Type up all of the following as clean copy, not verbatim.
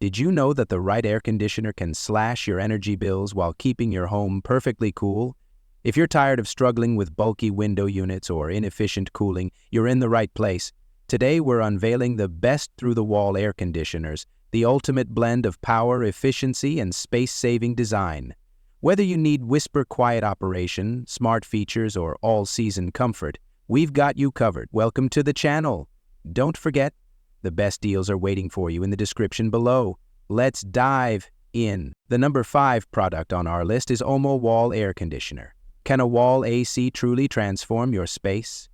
Did you know that the right air conditioner can slash your energy bills while keeping your home perfectly cool? If you're tired of struggling with bulky window units or inefficient cooling, you're in the right place. Today we're unveiling the best through-the-wall air conditioners, the ultimate blend of power, efficiency, and space-saving design. Whether you need whisper-quiet operation, smart features, or all-season comfort, we've got you covered. Welcome to the channel. Don't forget, the best deals are waiting for you in the description below. Let's dive in. The number 5 product on our list is OLMO Wall Air Conditioner. Can a wall AC truly transform your space?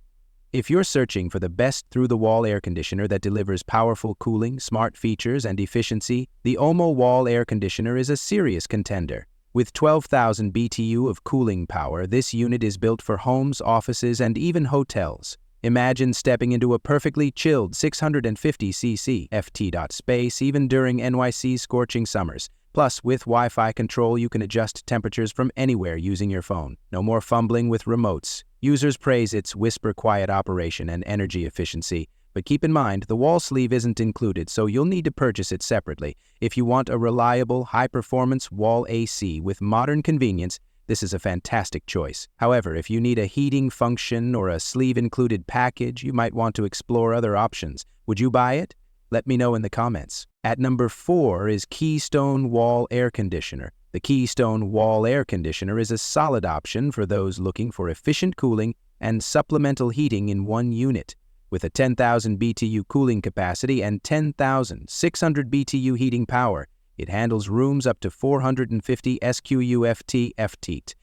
If you're searching for the best through-the-wall air conditioner that delivers powerful cooling, smart features, and efficiency, the OLMO Wall Air Conditioner is a serious contender. With 12,000 BTU of cooling power, this unit is built for homes, offices, and even hotels. Imagine stepping into a perfectly chilled 650cc FT. Space even during NYC's scorching summers. Plus, with Wi-Fi control, you can adjust temperatures from anywhere using your phone. No more fumbling with remotes. Users praise its whisper-quiet operation and energy efficiency. But keep in mind, the wall sleeve isn't included, so you'll need to purchase it separately. If you want a reliable, high-performance wall AC with modern convenience, this is a fantastic choice. However, if you need a heating function or a sleeve-included package, you might want to explore other options. Would you buy it? Let me know in the comments. At number 4 is Keystone Wall Air Conditioner. The Keystone Wall Air Conditioner is a solid option for those looking for efficient cooling and supplemental heating in one unit. With a 10,000 BTU cooling capacity and 10,600 BTU heating power, it handles rooms up to 450 SQUFT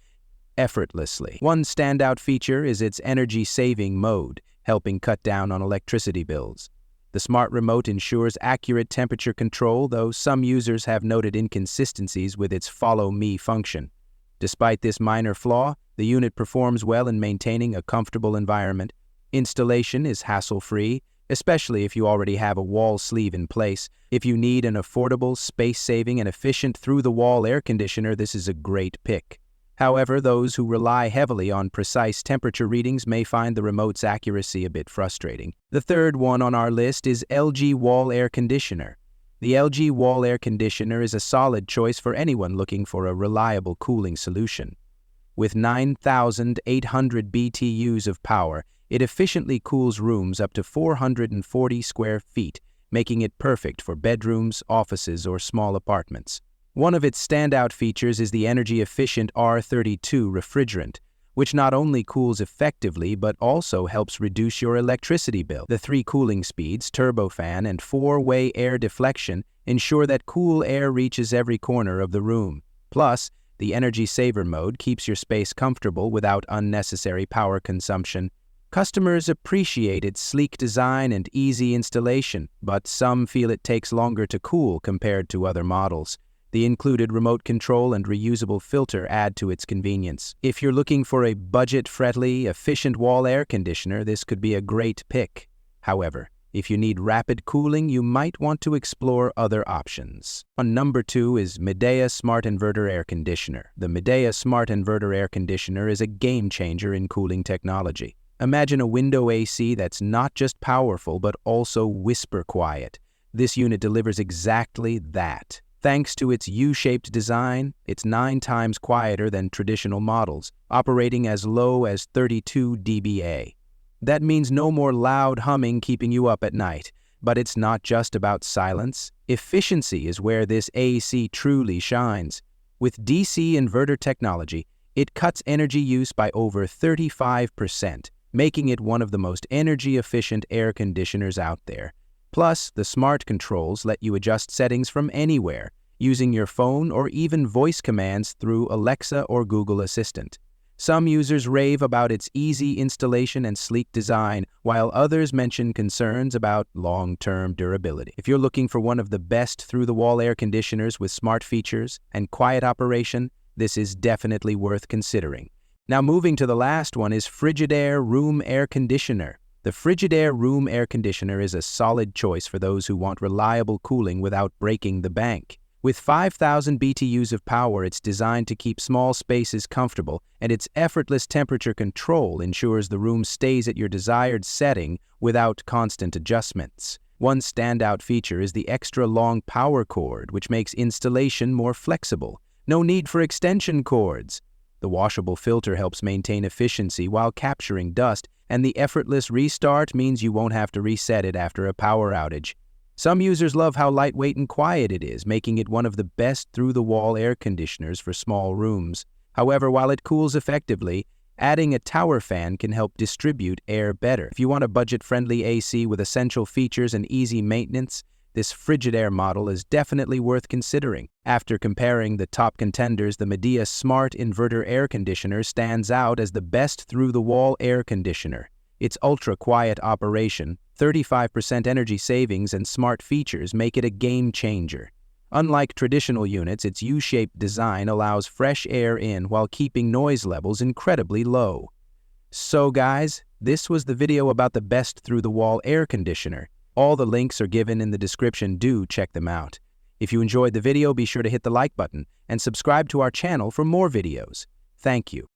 effortlessly. One standout feature is its energy-saving mode, helping cut down on electricity bills. The smart remote ensures accurate temperature control, though some users have noted inconsistencies with its Follow Me function. Despite this minor flaw, the unit performs well in maintaining a comfortable environment. Installation is hassle-free, especially if you already have a wall sleeve in place. If you need an affordable, space-saving, and efficient through-the-wall air conditioner, this is a great pick. However, those who rely heavily on precise temperature readings may find the remote's accuracy a bit frustrating. The third one on our list is LG Wall Air Conditioner. The LG Wall Air Conditioner is a solid choice for anyone looking for a reliable cooling solution. With 9,800 BTUs of power, it efficiently cools rooms up to 440 square feet, making it perfect for bedrooms, offices, or small apartments. One of its standout features is the energy-efficient R32 refrigerant, which not only cools effectively but also helps reduce your electricity bill. The 3 cooling speeds, turbofan, and 4-way air deflection ensure that cool air reaches every corner of the room. Plus, the energy saver mode keeps your space comfortable without unnecessary power consumption. Customers appreciate its sleek design and easy installation, but some feel it takes longer to cool compared to other models. The included remote control and reusable filter add to its convenience. If you're looking for a budget-friendly, efficient wall air conditioner, this could be a great pick. However, if you need rapid cooling, you might want to explore other options. On number 2 is Midea Smart Inverter Air Conditioner. The Midea Smart Inverter Air Conditioner is a game-changer in cooling technology. Imagine a window AC that's not just powerful but also whisper-quiet. This unit delivers exactly that. Thanks to its U-shaped design, it's 9 times quieter than traditional models, operating as low as 32 dBA. That means no more loud humming keeping you up at night. But it's not just about silence. Efficiency is where this AC truly shines. With DC inverter technology, it cuts energy use by over 35%, making it one of the most energy-efficient air conditioners out there. Plus, the smart controls let you adjust settings from anywhere, using your phone or even voice commands through Alexa or Google Assistant. Some users rave about its easy installation and sleek design, while others mention concerns about long-term durability. If you're looking for one of the best through-the-wall air conditioners with smart features and quiet operation, this is definitely worth considering. Now moving to the last one is Frigidaire Room Air Conditioner. The Frigidaire Room Air Conditioner is a solid choice for those who want reliable cooling without breaking the bank. With 5,000 BTUs of power, it's designed to keep small spaces comfortable, and its effortless temperature control ensures the room stays at your desired setting without constant adjustments. One standout feature is the extra long power cord, which makes installation more flexible. No need for extension cords. The washable filter helps maintain efficiency while capturing dust, and the effortless restart means you won't have to reset it after a power outage. Some users love how lightweight and quiet it is, making it one of the best through-the-wall air conditioners for small rooms. However, while it cools effectively, adding a tower fan can help distribute air better. If you want a budget-friendly AC with essential features and easy maintenance, this Frigidaire model is definitely worth considering. After comparing the top contenders, the Midea Smart Inverter Air Conditioner stands out as the best through-the-wall air conditioner. Its ultra-quiet operation, 35% energy savings, and smart features make it a game-changer. Unlike traditional units, its U-shaped design allows fresh air in while keeping noise levels incredibly low. So guys, this was the video about the best through-the-wall air conditioner. All the links are given in the description. Do check them out. If you enjoyed the video, be sure to hit the like button and subscribe to our channel for more videos. Thank you.